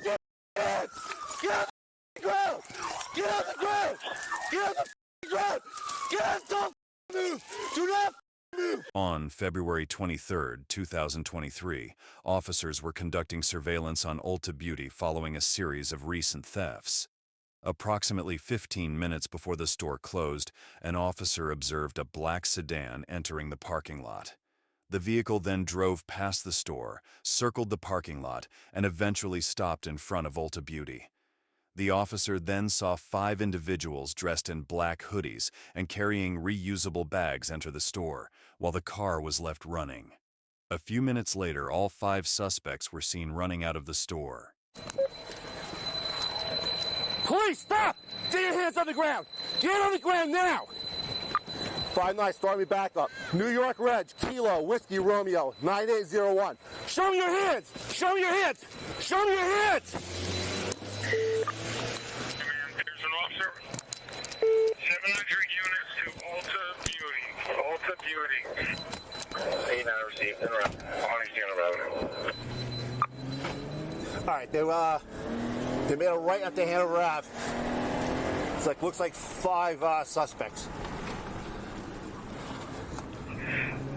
Get on the ground! Get on the ground! Get on the ground! Get on! Don't move! Do not move! On February 23, 2023, officers were conducting surveillance on Ulta Beauty following a series of recent thefts. Approximately 15 minutes before the store closed, an officer observed a black sedan entering the parking lot. The vehicle then drove past the store, circled the parking lot, and eventually stopped in front of Ulta Beauty. The officer then saw 5 individuals dressed in black hoodies and carrying reusable bags enter the store, while the car was left running. A few minutes later, all 5 suspects were seen running out of the store. Police, stop! Get your hands on the ground! Get on the ground now! 5-9, start me back up. New York Reg, Kilo, Whiskey, Romeo, 9801. Show me your hands! Show me your hands! Show me your hands! Command Pearson officer. 700 units to Ulta Beauty. Ulta Beauty. 89 received in route. Honest unit revenue. Alright, they made a right at the Hanover Ave. It's like, looks like 5 suspects.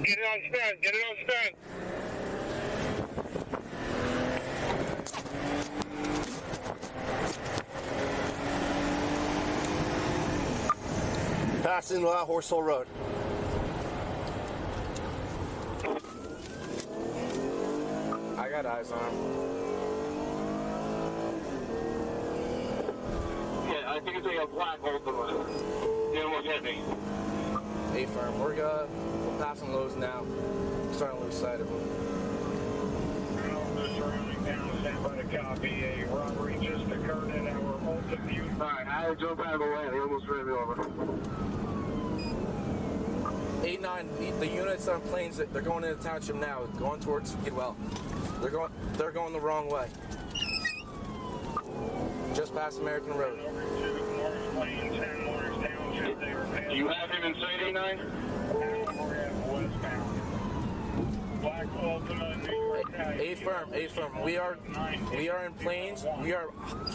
Get it on stand. Get it on stand. Passing Horsehole Road. I got eyes on him. Yeah, I think it's like a black open one. He almost hit me. Hey, firm, we're passing Lowe's now. Starting to lose sight of him. The surrounding town stand by to copy. A robbery just occurred in our Ulta Beauty. Alright, I had to jump out of the way. He almost ran me over. 8-9, the units on planes, they're going into the township now, going towards Speedwell. They're going the wrong way. Just past American Road. Over to Morris Plains and Morris Township. They were passing. Do you have him inside 89? Westbound. Black Ultima, New York. A firm. We are in Plains.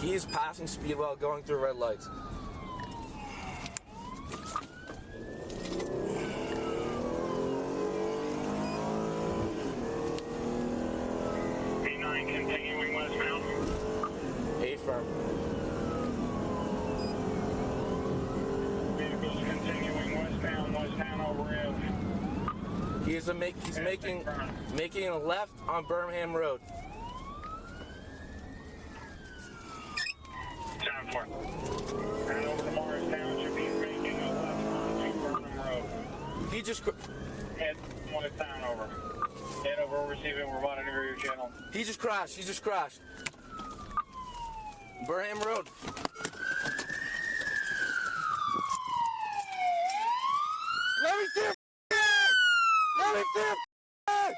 He's passing Speedwell, going through red lights. Continuing westbound. A firm. Vehicles continuing westbound, West Hanover Ave. He's making a left on Birmingham Road. Time for it. Hanover to Morris Township. He's making a left on Birmingham Road. He just Head West Hanover. Head over, receiving, we're monitoring your channel. He just crashed. Birmingham Road. Let me see your hands! Let me see your hands!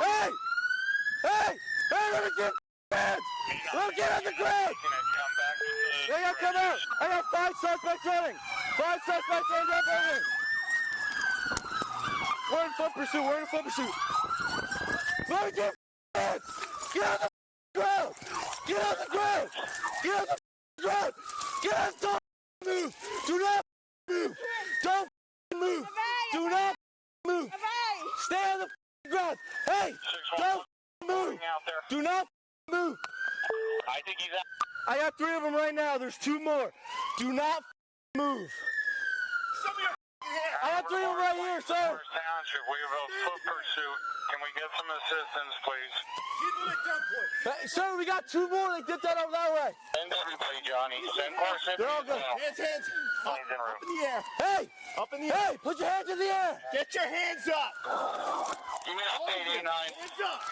Hey! Hey! Hey, let me see your hands! Let me get on the ground! They gotta come out! I got 5 suspects running! 5 suspects running down building! We're in foot pursuit! Let me get your hands! Get on the ground! Get on the ground! Get on the ground! Get on! Don't move! Do not move! Don't move! Do not move! Stay on the ground! Hey! Don't move! Do not move! I think he's out. I got 3 of them right now. There's 2 more. Do not move. I got 3 of them right here, sir. Township, we have a foot pursuit. Can we get some assistance, please? Hey, sir, we got 2 more. They did that over that way. Send everybody, Johnny. Send more assistance. They're all good. Hands. Up in the air. Hey! Up in the air. Hey, put your hands in the air. Get your hands up. You may have stayed 89. Hands up.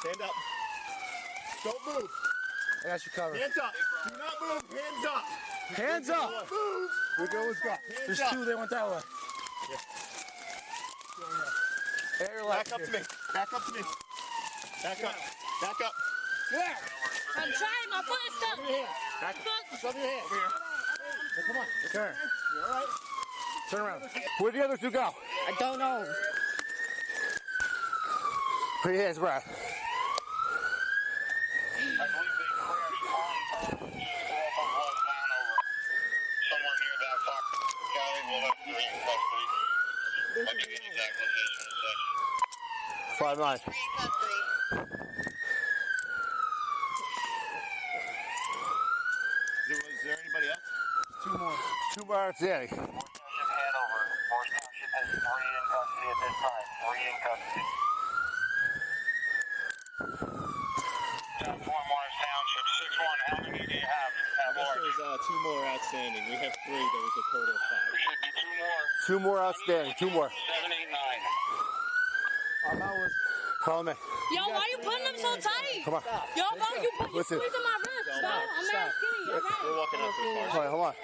Stand up. Don't move. I got you covered. Hands up. Do not move. Hands up. Hands up. Move. We're going to go. There's 2. They went that way. Yeah. Back up to me. Back up to me. Back up. Back up. There. I'm trying. My foot is stuck. Back up. Show me your hand. Over here. Hey, come on. Turn. You all right? Turn around. Where'd the other 2 go? I don't know. Put your hands, Brad. 5'9". Is there anybody else? Two more outstanding. Township handover. Forest Township has 3 in custody at this time. 3 in custody. South Fort Morris Township, 6-1. How many do you have at large? There's 2 more outstanding. We have 3. There was a total of 5. There should be 2 more. Two more outstanding. 2 more. 7, 8, 9. I'm out with. Call me. Yo, why you putting them so tight? Come on. Yo, bro, you Listen. squeezing my wrist, bro. I'm not skinny. All right. We're walking up to the car. All right, hold on.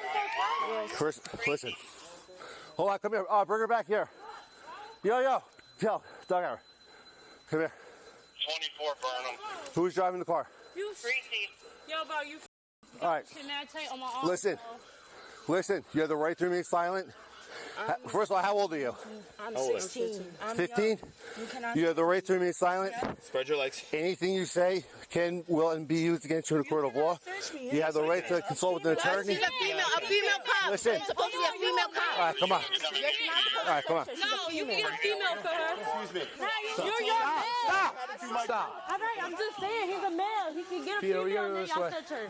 First, listen. Hold on, come here. Oh, bring her back here. Yo. Dog hour. Come here. 24 Burnham. Who's driving the car? You Yo, bro, you All right. shit mad tight on my arm. Listen. Listen, you have the right to remain silent. First of all, how old are you? I'm 16. I'm 15? young. You cannot. You have the right to remain silent. Spread your legs. Anything you say will and be used against you in a court of law. You have the right to consult with an attorney. She's a female cop. Listen. It's supposed to be a female cop. All right, come on. You're not supposed All right, come on. No, you can get a female for her. Excuse me. You're your man. Stop. All right, I'm just saying, he's a male. He can get a Peter, we female gotta and go then y'all this touch her.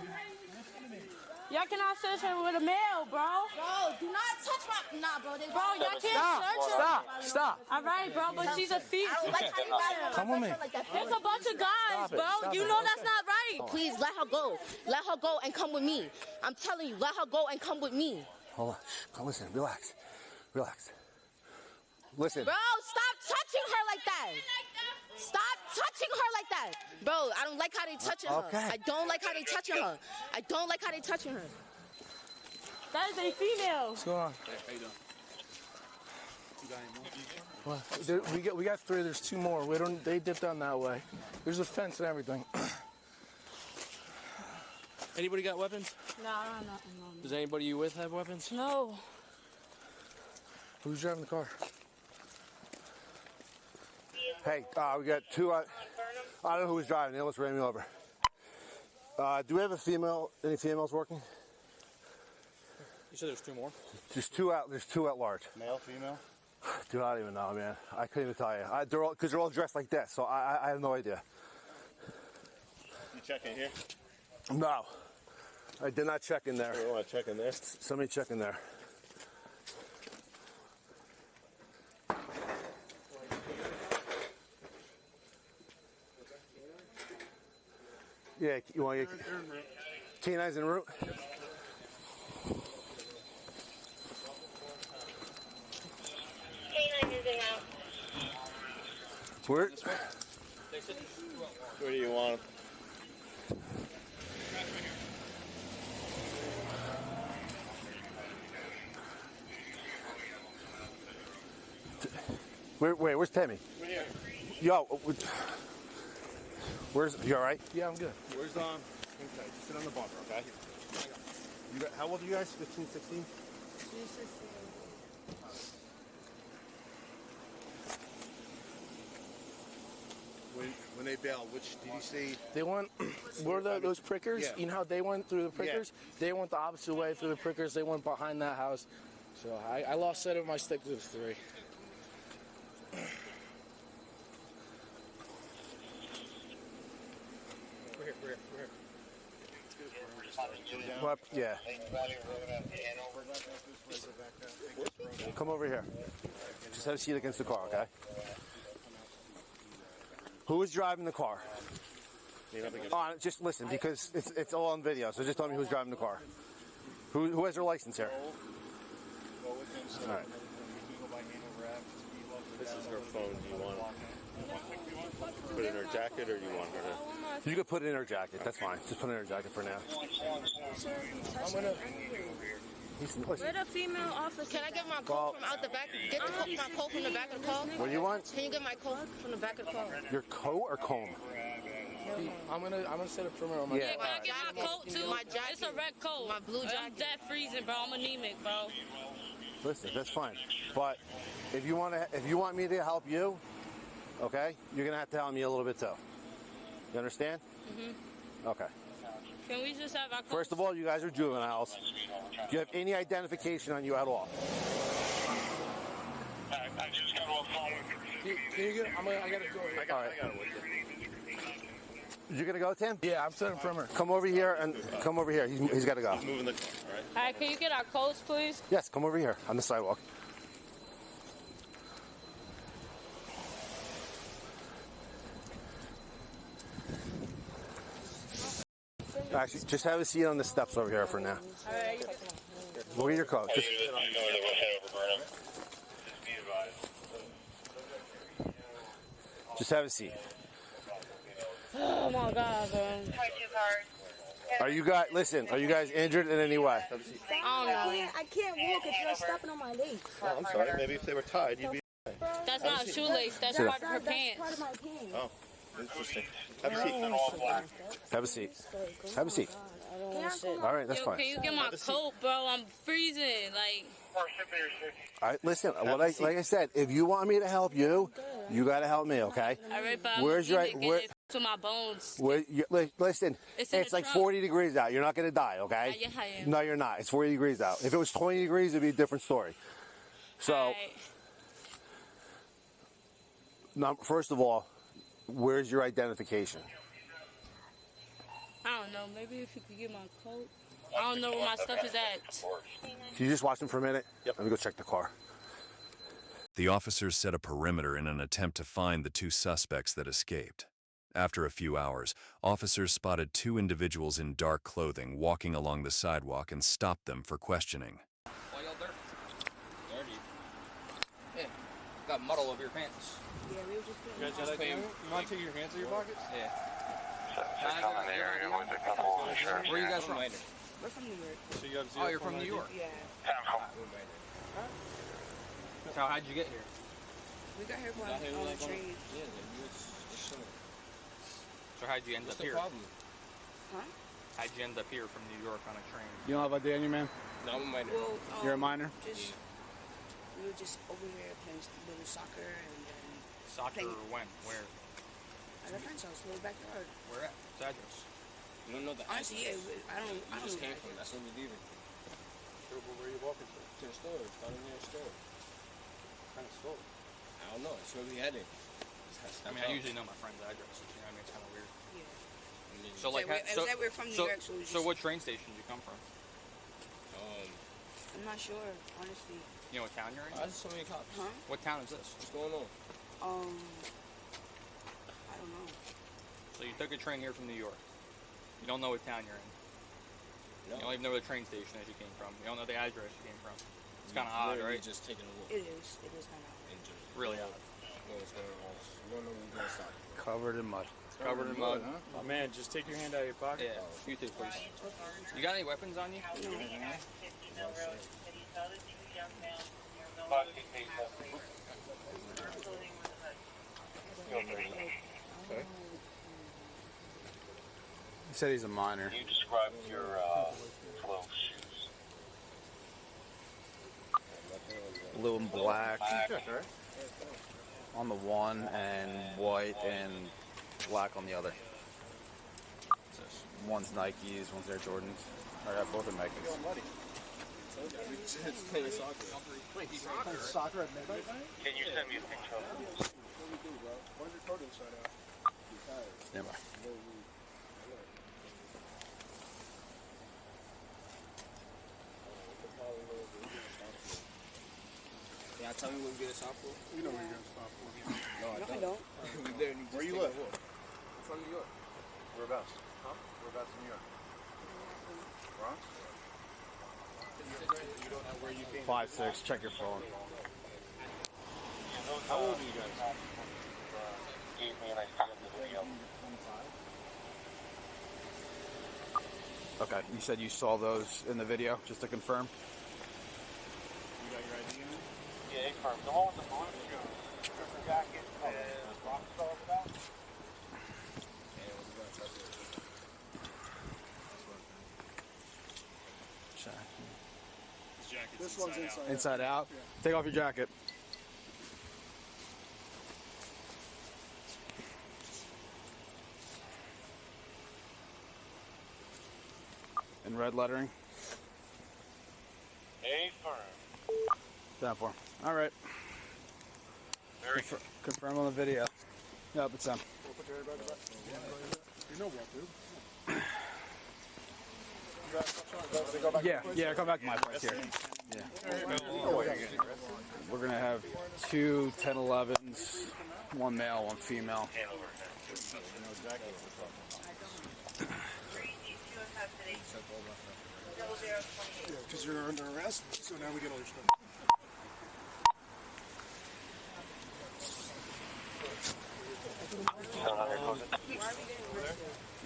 Y'all cannot search her with a male, bro. Bro, do not touch my. Nah, bro. Bro, y'all can't search her. Stop. All right, bro, but she's a female. I don't like how you guys Come with me. like that. There's a bunch of guys, bro. Stop You it. know that's not right. Please let her go. Let her go and come with me. I'm telling you, let her go and come with me. Hold on. Come listen. Relax. Listen. Bro, stop touching her like that. Stop touching her like that. Bro, I don't like how they touching her. Okay. I don't like how they touching her. I don't like how they touching her. That is a female. What's going on? What? We got 3. There's 2 more. They dipped down that way. There's a fence and everything. Anybody got weapons? No. Does anybody you with have weapons? No. Who's driving the car? Hey, we got 2. I don't know who's driving. They almost ran me over. Do we have any females working? You said there's 2 more? There's 2 out. There's 2 at large. Male, female? Dude, I don't even know, man. I couldn't even tell you. Because they're all dressed like this, so I have no idea. You checking here? No, I did not check in there. You want to check in there? Somebody check in there. Yeah, you want to get canines en route? Where? Where do you want them? Where's Tammy? Right here. Yo, you all right? Yeah, I'm good. Where's okay, sit on the bumper, okay? How old are you guys? 15, 16? When they bailed, which did you see? They went where those prickers. Yeah. You know how they went through the prickers? They went the opposite way through the prickers. They went behind that house. So I lost sight of my stick to the 3. We're here. What? Yeah. Come over here. Just have a seat against the car, okay? Who is driving the car? Just listen, because it's all on video. So just tell me who's driving the car. Who has their license here? All right. This is her phone. Do you want to put it in her jacket or do you want her to? You could put it in her jacket. That's fine. Just put it in her jacket for now. Listen. Where the female officer? Can I get my coat from out the back? Get my coat from the back of the car? What do you want? Can you get my coat from the back of the car? Your coat or comb? I'm gonna set a perimeter on my. Yeah. Can I get my coat too? My jacket. It's a red coat. My blue I'm jacket. dead freezing, bro. I'm anemic, bro. Listen, that's fine. But if you want me to help you, okay, you're gonna have to help me a little bit too. You understand? Okay. Can we just have our coats? First of all, you guys are juveniles. Do you have any identification on you at all? I just got off phone with her. Can you get? I gotta go. I got it with you. You gonna go, Tim? Yeah, I'm sitting from her. Come over here and come over here. He's got to go. Moving the car, all right? All right, can you get our coats, please? Yes, come over here on the sidewalk. Actually, just have a seat on the steps over here for now. All right. Look at your coat. Just, just have a seat. Oh my God, man. Are you guys? Listen. Are you guys injured in any way? I don't know. I can't walk if you're stepping on my legs. Oh, I'm sorry. Maybe if they were tied, you'd be. That's not a shoelace. That's part of her pants. Part of my pants. Oh, interesting. Have a seat. Have a seat. Have a seat. All right, that's Yo, fine. can you get my coat, bro? I'm freezing. Like, All right, listen. Like I said, if you want me to help you, you got to help me, okay? all right, but Where's your- where, to my bones? Listen, It's in it's the like trunk. 40 degrees out. You're not going to die, okay? Yeah, I am. No, you're not. It's 40 degrees out. If it was 20 degrees, it'd be a different story. So, All right. now, first of all, where's your identification? I don't know. Maybe if you could get my coat. I don't know where my stuff is at. Can you just watch them for a minute? Yep. Let me go check the car. The officers set a perimeter in an attempt to find the two suspects that escaped. After a few hours, officers spotted two individuals in dark clothing walking along the sidewalk and stopped them for questioning. Why y'all dirty? Dirty? Yeah. Got muddle over your pants. Yeah, we were just You guys got that? You want to take your hands in your pockets? Yeah. Where are you guys from? We're from New York. So you have you're from New York? Yeah. So how'd you get here? We got here on the train. So how'd you end up here? Huh? How'd you end up here from New York on a train? You don't have a day on you, man? No, I'm a minor. Well, You're a minor? We were just over here playing a little soccer and then Soccer playing when? Where? at a friend's house, little backyard. Where at? What's the address? You don't know the Honestly, yeah, I don't just know. came from. That's when we leaving. Where are you walking to? To the store. It's down in your store. What kind of store? I don't know. It's where we heading. I mean, I usually know my friend's addresses. You know what I mean? It's kind of weird. Yeah. So like, that we're from New York, so we so just, what train station did you come from? I'm not sure, honestly. You know what town you're in? I just saw many cops. Huh? What town is this? What's going on? I don't know. So you took a train here from New York. You don't know what town you're in. No. You don't even know the train station that you came from. You don't know the address you came from. It's kind of odd, right? Just taking a look. It is kind of. Really odd. Covered in mud. Covered in mud. Oh, man, just take your hand out of your pocket. Yeah, you too, please. You got any weapons on you? He said he's a minor. You described your flow shoes. Blue and black on the one and white and black on the other. One's Nikes, one's Air Jordans. I got both are Nikes. Soccer at midnight? Can you send me a picture of it? Stand by. Yeah, tell me what we get a stop for. You know where you're going to stop for. No, I don't. Where you live? From New York. Whereabouts? Huh? Whereabouts in New York? Bronx? You don't know where you came 5'6". Check your phone. How old are you guys? Gave me an idea of the video. Okay, you said you saw those in the video, just to confirm. You got your ID in it? Yeah, firm. The one with the blue shoes, stripper jacket, and rock star over that. This one's inside. Inside out. Take off your jacket. In red lettering. A firm. Down for. All right. Confirm on the video. Yep, it's them. Yeah, come back to my place here. Yeah. We're gonna have 2 10-11s, 1 male, 1 female. Because you're under arrest, so now we get all your stuff.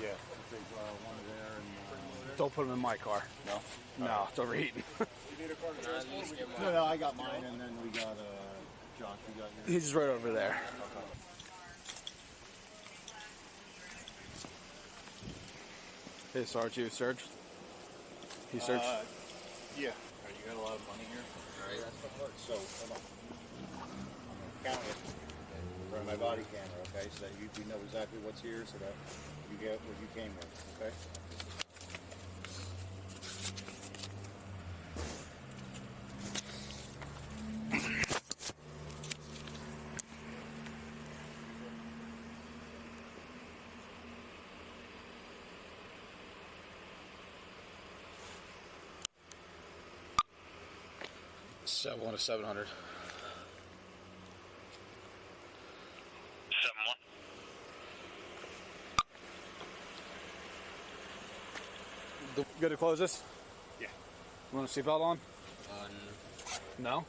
Yeah. Don't put them in my car. No, it's overheating. No, I got mine, and then we got John. You got yours. He's right over there. Hey, Sarge, you searched? He searched? Yeah. You got a lot of money here? Alright. So, hold on. Count it from my body camera, okay? So that we know exactly what's here, so that you get what you came with, okay? So, 1 to 700. 7-1. Good to close this? Yeah. You want a seatbelt on? No?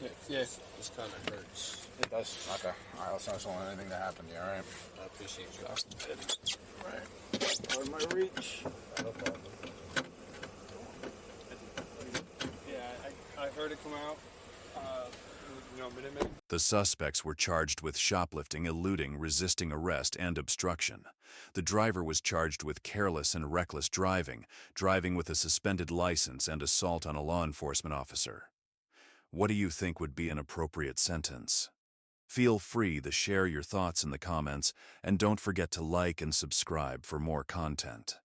Yeah, this kind of hurts. It does? Okay. Alright, let's not want anything to happen to you, alright? I appreciate you. Right. Out of my reach. No problem. Yeah, I heard it come out. Minutemen. The suspects were charged with shoplifting, eluding, resisting arrest, and obstruction. The driver was charged with careless and reckless driving, driving with a suspended license, and assault on a law enforcement officer. What do you think would be an appropriate sentence? Feel free to share your thoughts in the comments, and don't forget to like and subscribe for more content.